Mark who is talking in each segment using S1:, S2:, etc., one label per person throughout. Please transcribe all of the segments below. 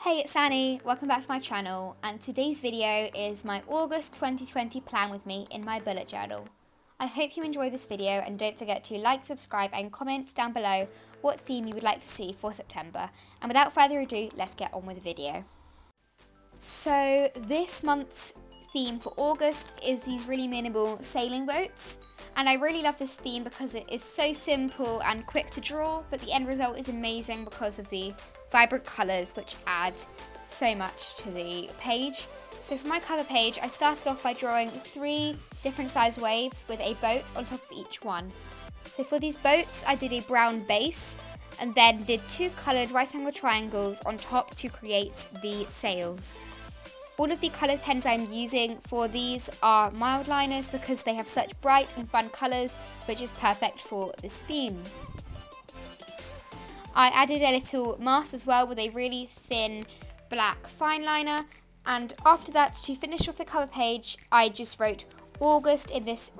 S1: Hey, it's Annie, welcome back to my channel, and today's video is my August 2020 plan with me in my bullet journal. I hope you enjoy this video and don't forget to like, subscribe and comment down below what theme you would like to see for September. And without further ado, let's get on with the video. So this month's theme for August is these really minimal sailing boats. And I really love this theme because it is so simple and quick to draw, but the end result is amazing because of the vibrant colours which add so much to the page. So for my cover page, I started off by drawing 3 different size waves with a boat on top of each one. So for these boats, I did a brown base and then did 2 coloured right angle triangles on top to create the sails. All of the coloured pens I'm using for these are mild liners because they have such bright and fun colours, which is perfect for this theme. I added a little mask as well with a really thin black fine liner, and after that, to finish off the cover page, I just wrote August in this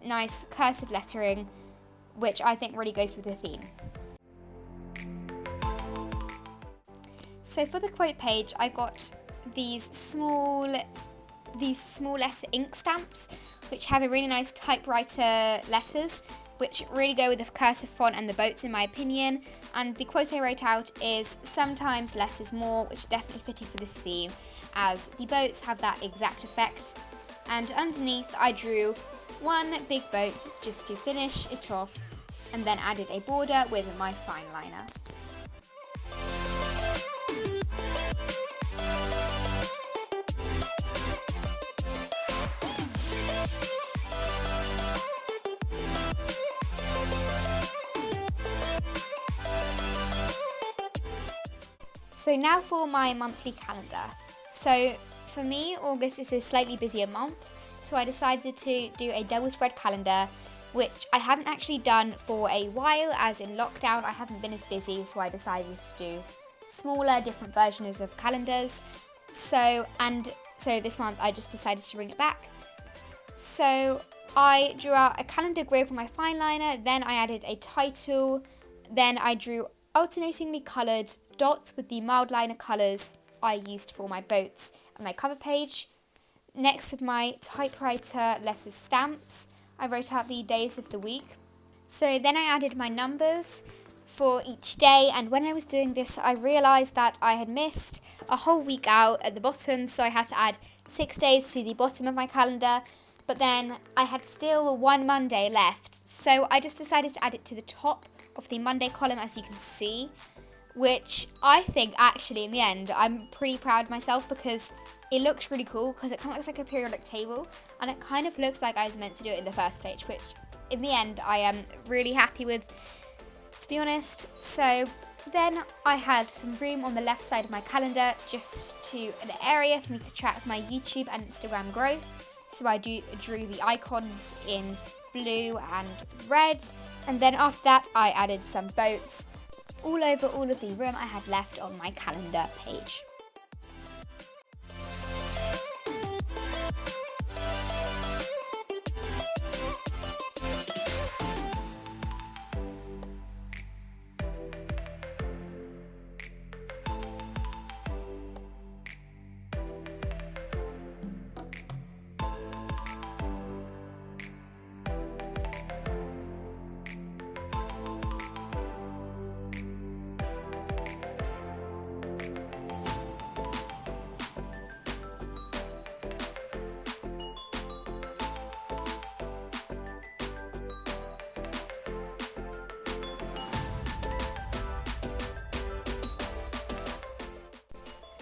S1: nice cursive lettering, which I think really goes with the theme. So for the quote page, I got these small letter ink stamps which have a really nice typewriter letters which really go with the cursive font and the boats in my opinion, and the quote I wrote out is sometimes less is more, which is definitely fitting for this theme as the boats have that exact effect. And underneath I drew one big boat just to finish it off and then added a border with my fine liner. So now for my monthly calendar. So for me, August is a slightly busier month, so I decided to do a double spread calendar, which I haven't actually done for a while, as in lockdown I haven't been as busy, so I decided to do smaller, different versions of calendars. So this month I just decided to bring it back. So I drew out a calendar grid with my fine liner, then I added a title, then I drew alternatingly coloured dots with the mild liner colours I used for my boats and my cover page. Next, with my typewriter letters stamps, I wrote out the days of the week. So then I added my numbers for each day, and when I was doing this I realised that I had missed a whole week out at the bottom, so I had to add 6 days to the bottom of my calendar, but then I had still one Monday left, so I just decided to add it to the top of the Monday column, as you can see, which I think actually in the end I'm pretty proud of myself because it looks really cool because it kind of looks like a periodic table and it kind of looks like I was meant to do it in the first place, which in the end I am really happy with, to be honest. So then I had some room on the left side of my calendar just to an area for me to track my YouTube and Instagram growth. So I drew the icons in blue and red, and then after that I added some boats all over all of the room I had left on my calendar page.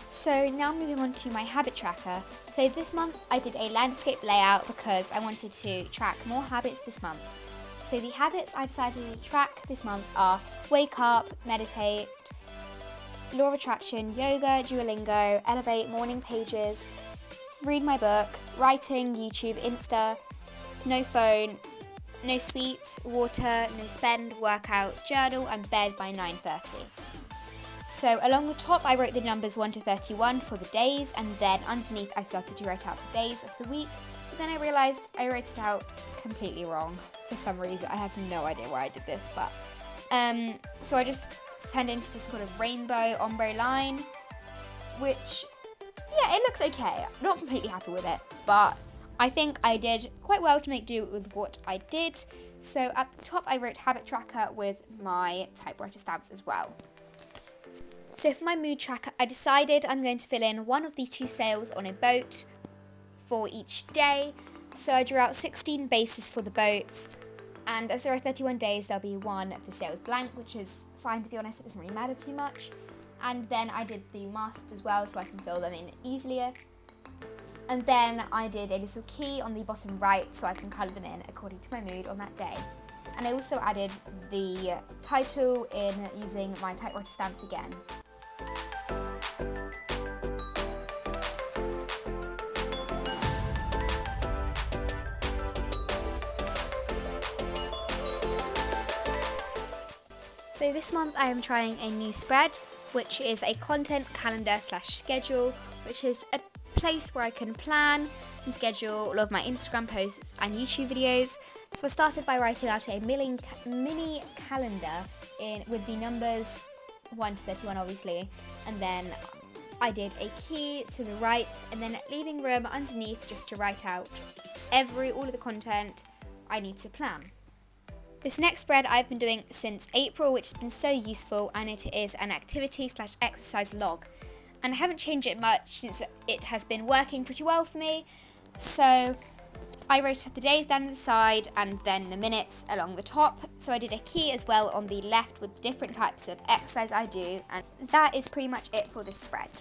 S1: So now moving on to my habit tracker. So this month I did a landscape layout because I wanted to track more habits this month. So the habits I decided to track this month are wake up, meditate, law of attraction, yoga, Duolingo, elevate, morning pages, read my book, writing, YouTube, Insta, no phone, no sweets, water, no spend, workout, journal and bed by 9:30. So along the top I wrote the numbers 1 to 31 for the days, and then underneath I started to write out the days of the week, but then I realised I wrote it out completely wrong for some reason. I have no idea why I did this, but so I just turned into this sort of rainbow ombre line, which, yeah, it looks okay. I'm not completely happy with it, but I think I did quite well to make do with what I did. So at the top I wrote habit tracker with my typewriter stamps as well. So for my mood tracker, I decided I'm going to fill in one of these 2 sails on a boat for each day. So I drew out 16 bases for the boats, and as there are 31 days, there'll be one of the sails blank, which is fine, to be honest. It doesn't really matter too much. And then I did the masts as well, so I can fill them in easier. And then I did a little key on the bottom right, so I can colour them in according to my mood on that day. And I also added the title in using my typewriter stamps again. So this month I am trying a new spread, which is a content calendar / schedule, which is a place where I can plan and schedule all of my Instagram posts and YouTube videos. So I started by writing out a mini calendar with the numbers 1 to 31 obviously, and then I did a key to the right and then leaving room underneath just to write out all of the content I need to plan. This next spread I've been doing since April, which has been so useful, and it is an activity / exercise log. And I haven't changed it much since it has been working pretty well for me. So I wrote the days down the side and then the minutes along the top. So I did a key as well on the left with different types of exercise I do, and that is pretty much it for this spread.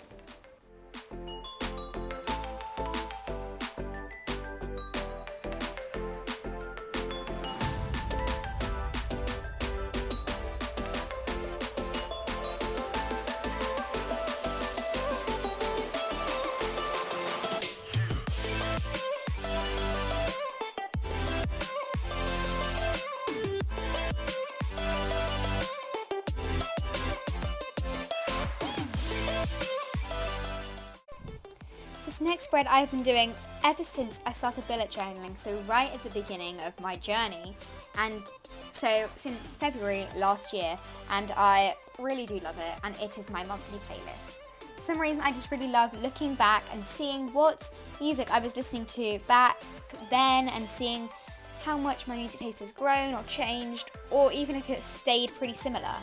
S1: This next spread I've been doing ever since I started bullet journaling, so right at the beginning of my journey, and so since February last year, and I really do love it, and it is my monthly playlist. For some reason I just really love looking back and seeing what music I was listening to back then and seeing how much my music taste has grown or changed, or even if it's stayed pretty similar.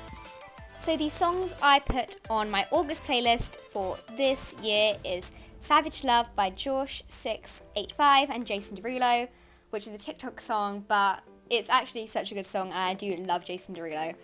S1: So the songs I put on my August playlist for this year is Savage Love by Josh685 and Jason Derulo, which is a TikTok song, but it's actually such a good song and I do love Jason Derulo.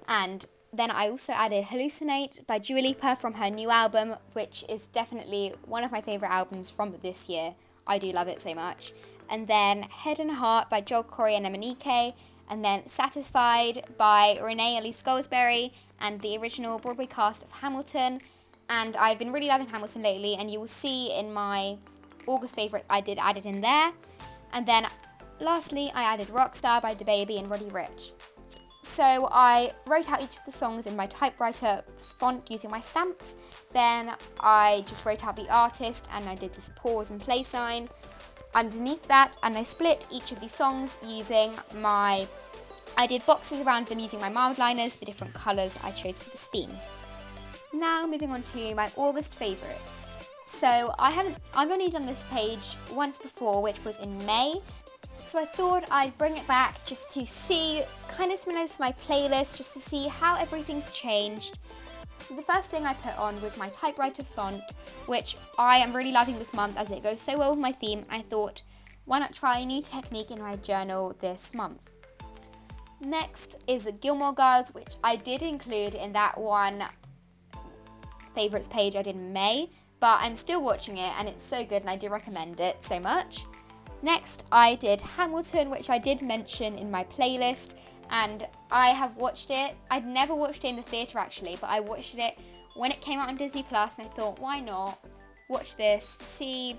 S1: And then I also added Hallucinate by Dua Lipa from her new album, which is definitely one of my favourite albums from this year. I do love it so much. And then Head and Heart by Joel Corey and Emanike, and then Satisfied by Renee Elise Goldsberry and the original Broadway cast of Hamilton. And I've been really loving Hamilton lately, and you will see in my August favourites I did add it in there. And then lastly I added Rockstar by DaBaby and Roddy Ricch. So I wrote out each of the songs in my typewriter font using my stamps. Then I just wrote out the artist and I did this pause and play sign underneath that, and I split each of these songs using I did boxes around them using my mild liners, the different colours I chose for this theme. Now moving on to my August favourites. So I've only done this page once before, which was in May. So I thought I'd bring it back just to see, kind of similar to my playlist, just to see how everything's changed. So the first thing I put on was my typewriter font, which I am really loving this month as it goes so well with my theme. I thought, why not try a new technique in my journal this month? Next is Gilmore Girls, which I did include in that one favourites page I did in May, but I'm still watching it and it's so good and I do recommend it so much. Next I did Hamilton, which I did mention in my playlist, and I have watched it. I'd never watched it in the theatre actually, but I watched it when it came out on Disney Plus, and I thought, why not watch this, see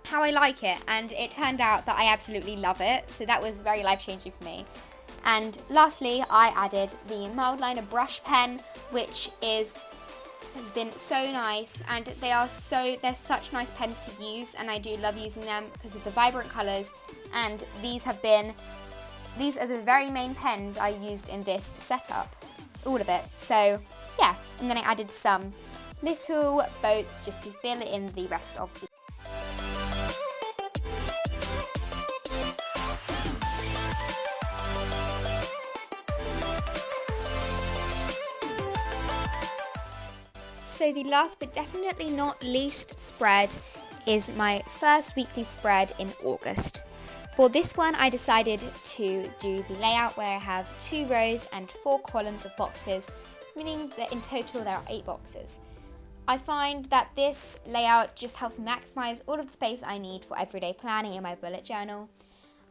S1: how I like it, and it turned out that I absolutely love it, so that was very life-changing for me. And lastly I added the Mildliner brush pen, which has been so nice, and they're such nice pens to use, and I do love using them because of the vibrant colours, and these are the very main pens I used in this setup, all of it. So yeah, and then I added some little boat just to fill in the rest of the So the last but definitely not least spread is my first weekly spread in August. For this one, I decided to do the layout where I have 2 rows and 4 columns of boxes, meaning that in total there are 8 boxes. I find that this layout just helps maximize all of the space I need for everyday planning in my bullet journal.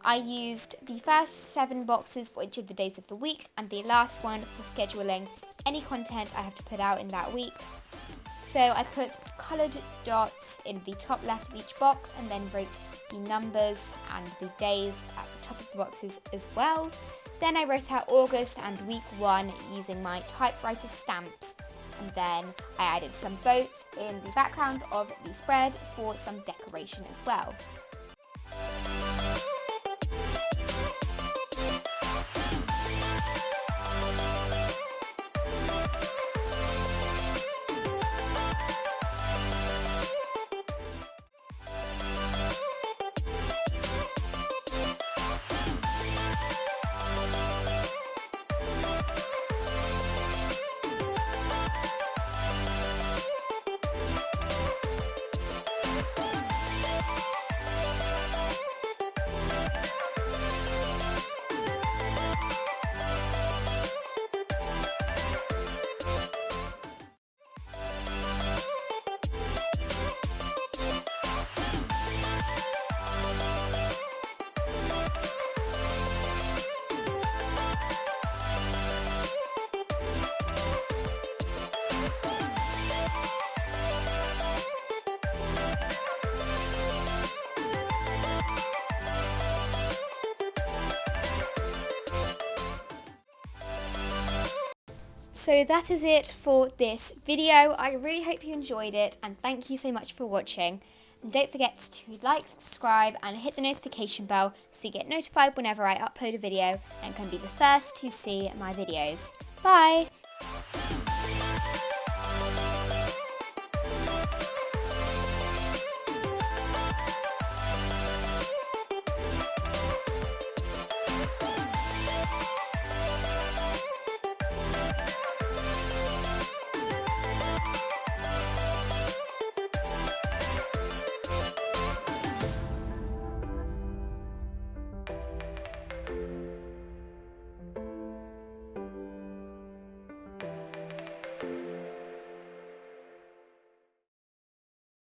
S1: I used the first 7 boxes for each of the days of the week and the last one for scheduling any content I have to put out in that week. So I put coloured dots in the top left of each box and then wrote the numbers and the days at the top of the boxes as well. Then I wrote out August and week 1 using my typewriter stamps. And then I added some boats in the background of the spread for some decoration as well. So that is it for this video. I really hope you enjoyed it and thank you so much for watching. And don't forget to like, subscribe and hit the notification bell so you get notified whenever I upload a video and can be the first to see my videos. Bye!